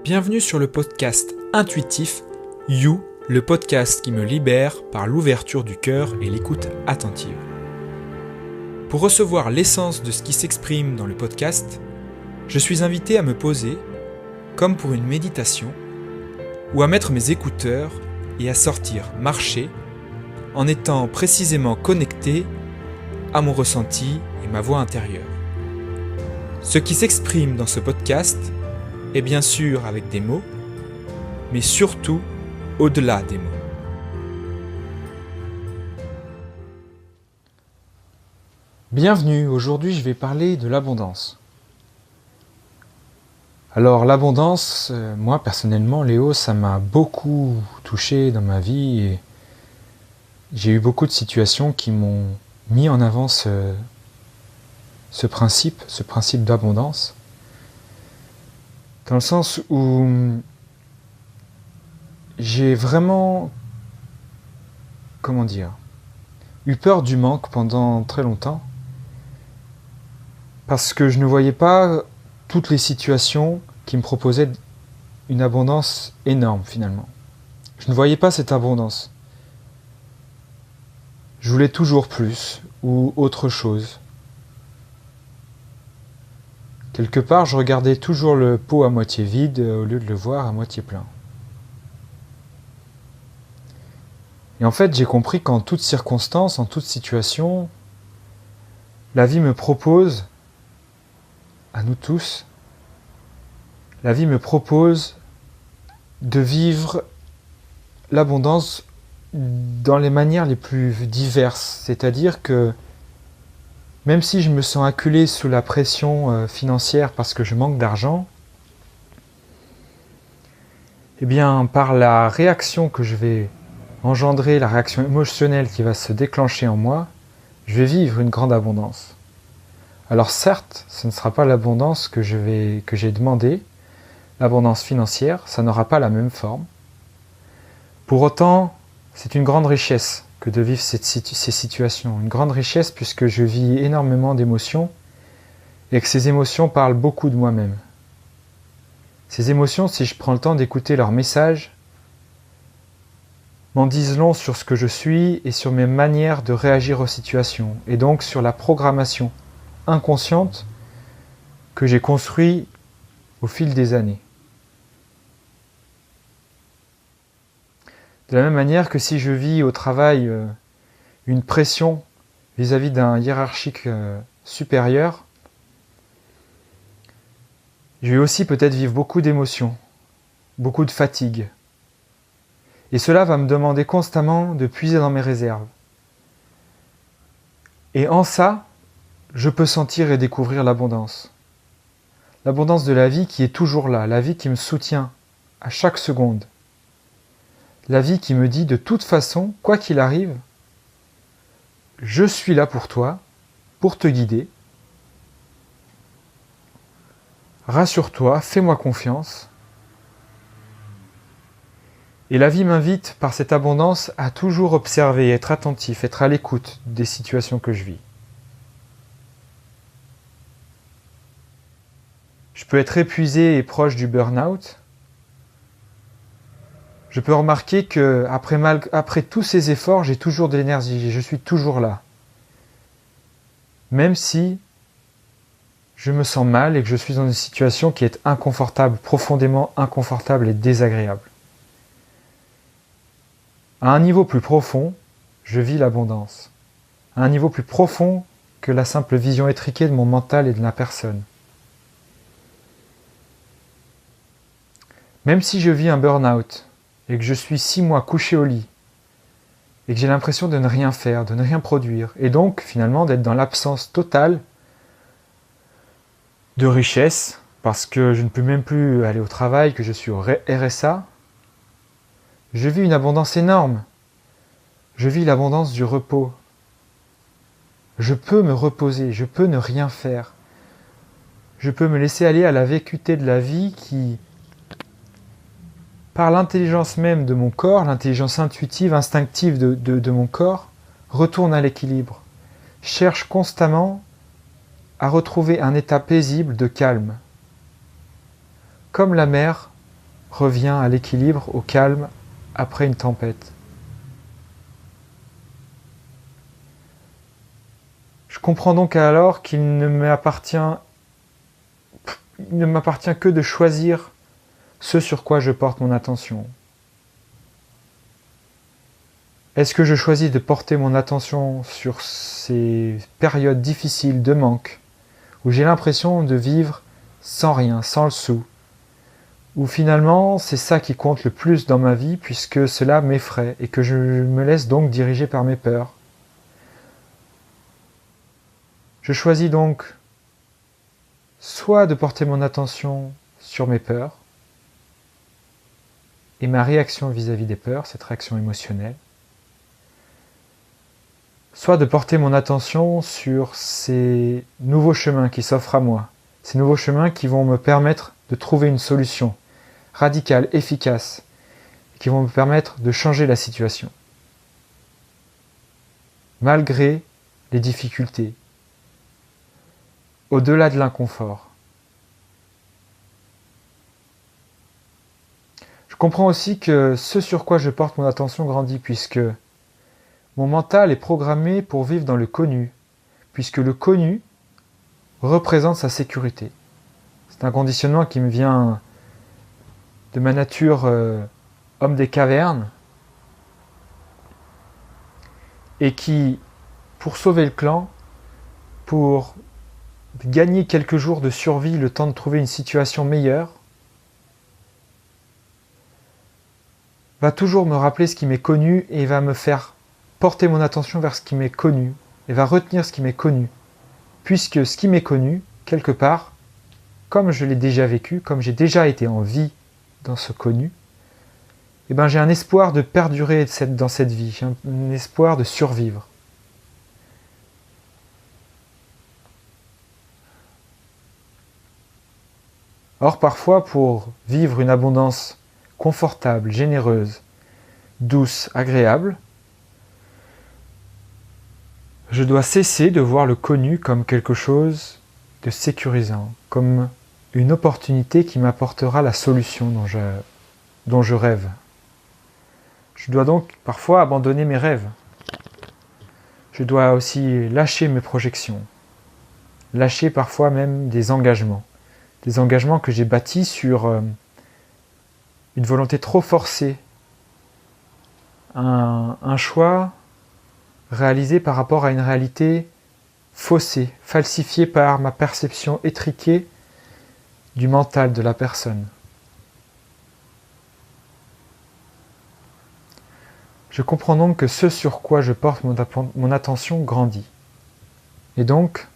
Bienvenue sur le podcast intuitif You, le podcast qui me libère par l'ouverture du cœur et l'écoute attentive. Pour recevoir l'essence de ce qui s'exprime dans le podcast, je suis invité à me poser, comme pour une méditation, ou à mettre mes écouteurs et à sortir marcher en étant précisément connecté à mon ressenti et ma voix intérieure. Ce qui s'exprime dans ce podcast est bien sûr avec des mots, mais surtout au-delà des mots. Bienvenue, aujourd'hui je vais parler de l'abondance. Alors l'abondance, moi personnellement Léo, ça m'a beaucoup touché dans ma vie et j'ai eu beaucoup de situations qui m'ont mis en avant ce principe d'abondance. Dans le sens où j'ai vraiment, eu peur du manque pendant très longtemps. Parce que je ne voyais pas toutes les situations qui me proposaient une abondance énorme finalement. Je ne voyais pas cette abondance. Je voulais toujours plus ou autre chose. Quelque part, je regardais toujours le pot à moitié vide au lieu de le voir à moitié plein. Et en fait, j'ai compris qu'en toute circonstance, en toute situation, la vie me propose, à nous tous, la vie me propose de vivre l'abondance dans les manières les plus diverses. C'est-à-dire que même si je me sens acculé sous la pression financière parce que je manque d'argent, eh bien, par la réaction que je vais engendrer, la réaction émotionnelle qui va se déclencher en moi, je vais vivre une grande abondance. Alors certes, ce ne sera pas l'abondance que j'ai demandé, l'abondance financière, ça n'aura pas la même forme. Pour autant, c'est une grande richesse que de vivre ces situations. Une grande richesse puisque je vis énormément d'émotions et que ces émotions parlent beaucoup de moi-même. Ces émotions, si je prends le temps d'écouter leurs messages, m'en disent long sur ce que je suis et sur mes manières de réagir aux situations, et donc sur la programmation inconsciente que j'ai construite au fil des années. De la même manière que si je vis au travail une pression vis-à-vis d'un hiérarchique supérieur, je vais aussi peut-être vivre beaucoup d'émotions, beaucoup de fatigue. Et cela va me demander constamment de puiser dans mes réserves. Et en ça, je peux sentir et découvrir l'abondance. L'abondance de la vie qui est toujours là, la vie qui me soutient à chaque seconde. La vie qui me dit de toute façon, quoi qu'il arrive, je suis là pour toi, pour te guider. Rassure-toi, fais-moi confiance. Et la vie m'invite par cette abondance à toujours observer, être attentif, être à l'écoute des situations que je vis. Je peux être épuisé et proche du burn-out. Je peux remarquer que après tous ces efforts, j'ai toujours de l'énergie, je suis toujours là. Même si je me sens mal et que je suis dans une situation qui est inconfortable, profondément inconfortable et désagréable. À un niveau plus profond, je vis l'abondance. À un niveau plus profond que la simple vision étriquée de mon mental et de la personne. Même si je vis un burn-out, et que je suis 6 mois couché au lit, et que j'ai l'impression de ne rien faire, de ne rien produire, et donc finalement d'être dans l'absence totale de richesse, parce que je ne peux même plus aller au travail, que je suis au RSA, je vis une abondance énorme. Je vis l'abondance du repos. Je peux me reposer, je peux ne rien faire. Je peux me laisser aller à la vacuité de la vie qui, par l'intelligence même de mon corps, l'intelligence intuitive, instinctive de mon corps, retourne à l'équilibre, cherche constamment à retrouver un état paisible de calme. Comme la mer revient à l'équilibre, au calme, après une tempête. Je comprends donc alors qu'il ne m'appartient que de choisir ce sur quoi je porte mon attention. Est-ce que je choisis de porter mon attention sur ces périodes difficiles de manque, où j'ai l'impression de vivre sans rien, sans le sou, où finalement c'est ça qui compte le plus dans ma vie puisque cela m'effraie et que je me laisse donc diriger par mes peurs. Je choisis donc soit de porter mon attention sur mes peurs et ma réaction vis-à-vis des peurs, cette réaction émotionnelle, soit de porter mon attention sur ces nouveaux chemins qui s'offrent à moi, ces nouveaux chemins qui vont me permettre de trouver une solution radicale, efficace, qui vont me permettre de changer la situation. Malgré les difficultés, au-delà de l'inconfort. Je comprends aussi que ce sur quoi je porte mon attention grandit puisque mon mental est programmé pour vivre dans le connu, puisque le connu représente sa sécurité. C'est un conditionnement qui me vient de ma nature homme des cavernes et qui, pour sauver le clan, pour gagner quelques jours de survie, le temps de trouver une situation meilleure, va toujours me rappeler ce qui m'est connu et va me faire porter mon attention vers ce qui m'est connu et va retenir ce qui m'est connu. Puisque ce qui m'est connu, quelque part, comme je l'ai déjà vécu, comme j'ai déjà été en vie dans ce connu, j'ai un espoir de perdurer dans cette vie, j'ai un espoir de survivre. Or, parfois, pour vivre une abondance confortable, généreuse, douce, agréable, je dois cesser de voir le connu comme quelque chose de sécurisant, comme une opportunité qui m'apportera la solution dont je rêve. Je dois donc parfois abandonner mes rêves. Je dois aussi lâcher mes projections, lâcher parfois même des engagements que j'ai bâtis sur une volonté trop forcée, un choix réalisé par rapport à une réalité faussée, falsifiée par ma perception étriquée du mental de la personne. Je comprends donc que ce sur quoi je porte mon attention grandit. Et donc,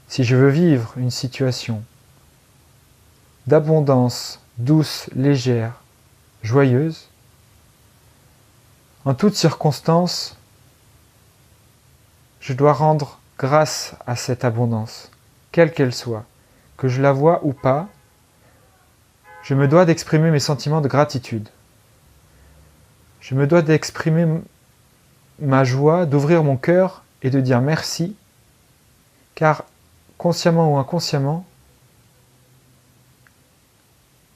si je veux vivre une situation d'abondance douce, légère, joyeuse, en toutes circonstances, je dois rendre grâce à cette abondance, quelle qu'elle soit, que je la vois ou pas. Je me dois d'exprimer mes sentiments de gratitude. Je me dois d'exprimer ma joie, d'ouvrir mon cœur et de dire merci, car consciemment ou inconsciemment,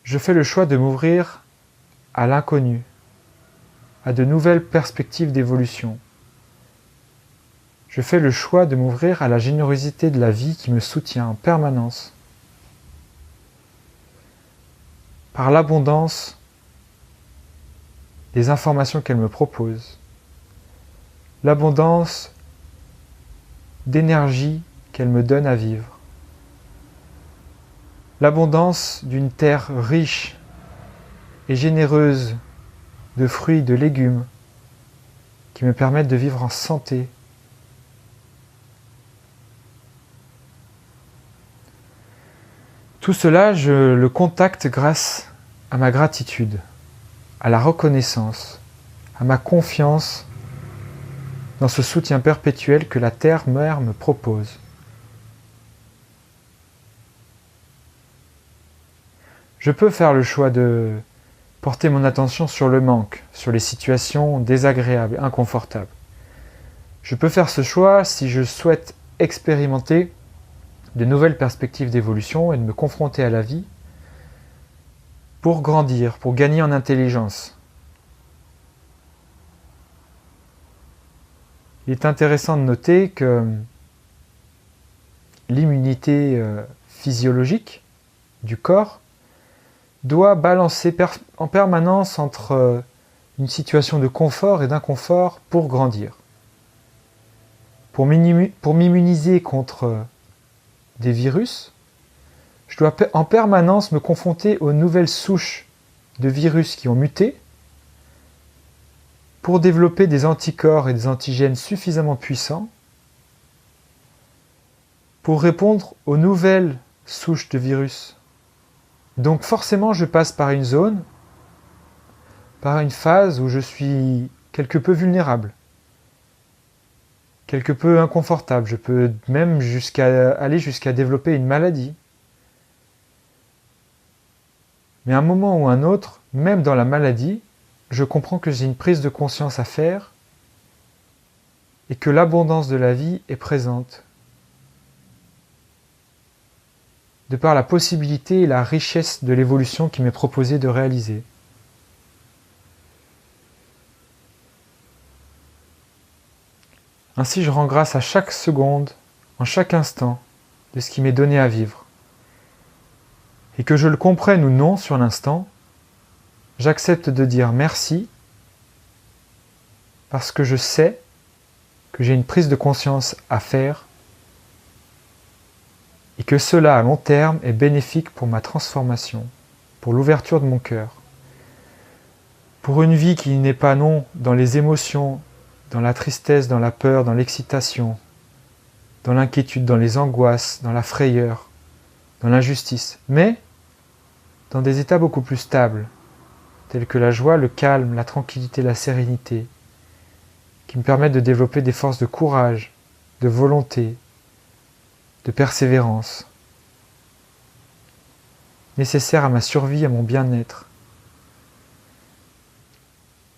je fais le choix de m'ouvrir à l'inconnu, à de nouvelles perspectives d'évolution. Je fais le choix de m'ouvrir à la générosité de la vie qui me soutient en permanence, par l'abondance des informations qu'elle me propose, l'abondance d'énergie qu'elle me donne à vivre, l'abondance d'une terre riche et généreuse de fruits, de légumes, qui me permettent de vivre en santé. Tout cela, je le contacte grâce à ma gratitude, à la reconnaissance, à ma confiance dans ce soutien perpétuel que la Terre-Mère me propose. Je peux faire le choix de porter mon attention sur le manque, sur les situations désagréables, inconfortables. Je peux faire ce choix si je souhaite expérimenter de nouvelles perspectives d'évolution et de me confronter à la vie pour grandir, pour gagner en intelligence. Il est intéressant de noter que l'immunité physiologique du corps doit balancer en permanence entre une situation de confort et d'inconfort pour grandir. Pour m'immuniser contre des virus, je dois en permanence me confronter aux nouvelles souches de virus qui ont muté pour développer des anticorps et des antigènes suffisamment puissants pour répondre aux nouvelles souches de virus. Donc forcément, je passe par une zone, par une phase où je suis quelque peu vulnérable, quelque peu inconfortable. Je peux même aller jusqu'à développer une maladie. Mais à un moment ou un autre, même dans la maladie, je comprends que j'ai une prise de conscience à faire et que l'abondance de la vie est présente. De par la possibilité et la richesse de l'évolution qui m'est proposée de réaliser. Ainsi, je rends grâce à chaque seconde, en chaque instant, de ce qui m'est donné à vivre. Et que je le comprenne ou non sur l'instant, j'accepte de dire merci parce que je sais que j'ai une prise de conscience à faire et que cela, à long terme, est bénéfique pour ma transformation, pour l'ouverture de mon cœur, pour une vie qui n'est pas non dans les émotions, dans la tristesse, dans la peur, dans l'excitation, dans l'inquiétude, dans les angoisses, dans la frayeur, dans l'injustice, mais dans des états beaucoup plus stables, tels que la joie, le calme, la tranquillité, la sérénité, qui me permettent de développer des forces de courage, de volonté, de persévérance, nécessaires à ma survie, à mon bien-être,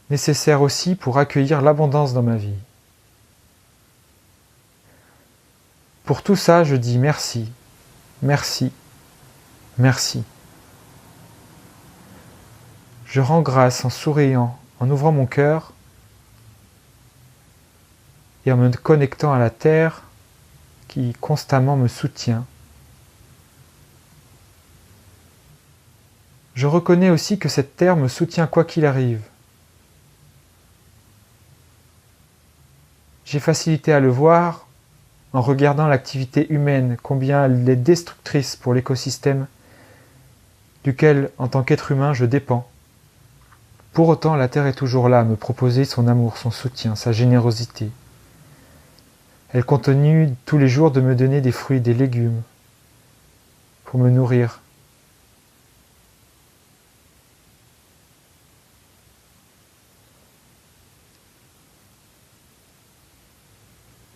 nécessaires aussi pour accueillir l'abondance dans ma vie. Pour tout ça, je dis merci, merci, merci. Je rends grâce en souriant, en ouvrant mon cœur et en me connectant à la terre qui constamment me soutient. Je reconnais aussi que cette terre me soutient quoi qu'il arrive. J'ai facilité à le voir en regardant l'activité humaine, combien elle est destructrice pour l'écosystème duquel, en tant qu'être humain, je dépends. Pour autant, la terre est toujours là à me proposer son amour, son soutien, sa générosité. Elle continue tous les jours de me donner des fruits, des légumes, pour me nourrir.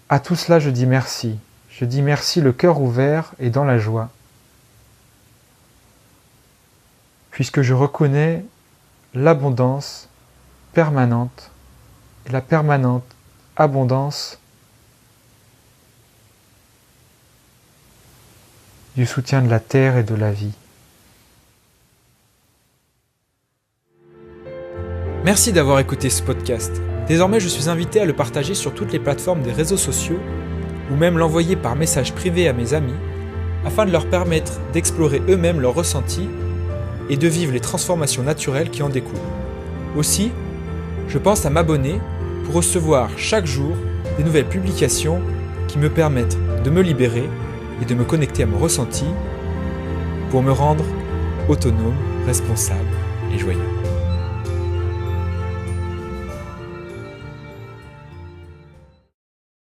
À tout cela, je dis merci. Je dis merci le cœur ouvert et dans la joie. Puisque je reconnais l'abondance permanente et la permanente abondance du soutien de la terre et de la vie. Merci d'avoir écouté ce podcast. Désormais, je suis invité à le partager sur toutes les plateformes des réseaux sociaux ou même l'envoyer par message privé à mes amis afin de leur permettre d'explorer eux-mêmes leurs ressentis et de vivre les transformations naturelles qui en découlent. Aussi, je pense à m'abonner pour recevoir chaque jour des nouvelles publications qui me permettent de me libérer et de me connecter à mon ressenti pour me rendre autonome, responsable et joyeux.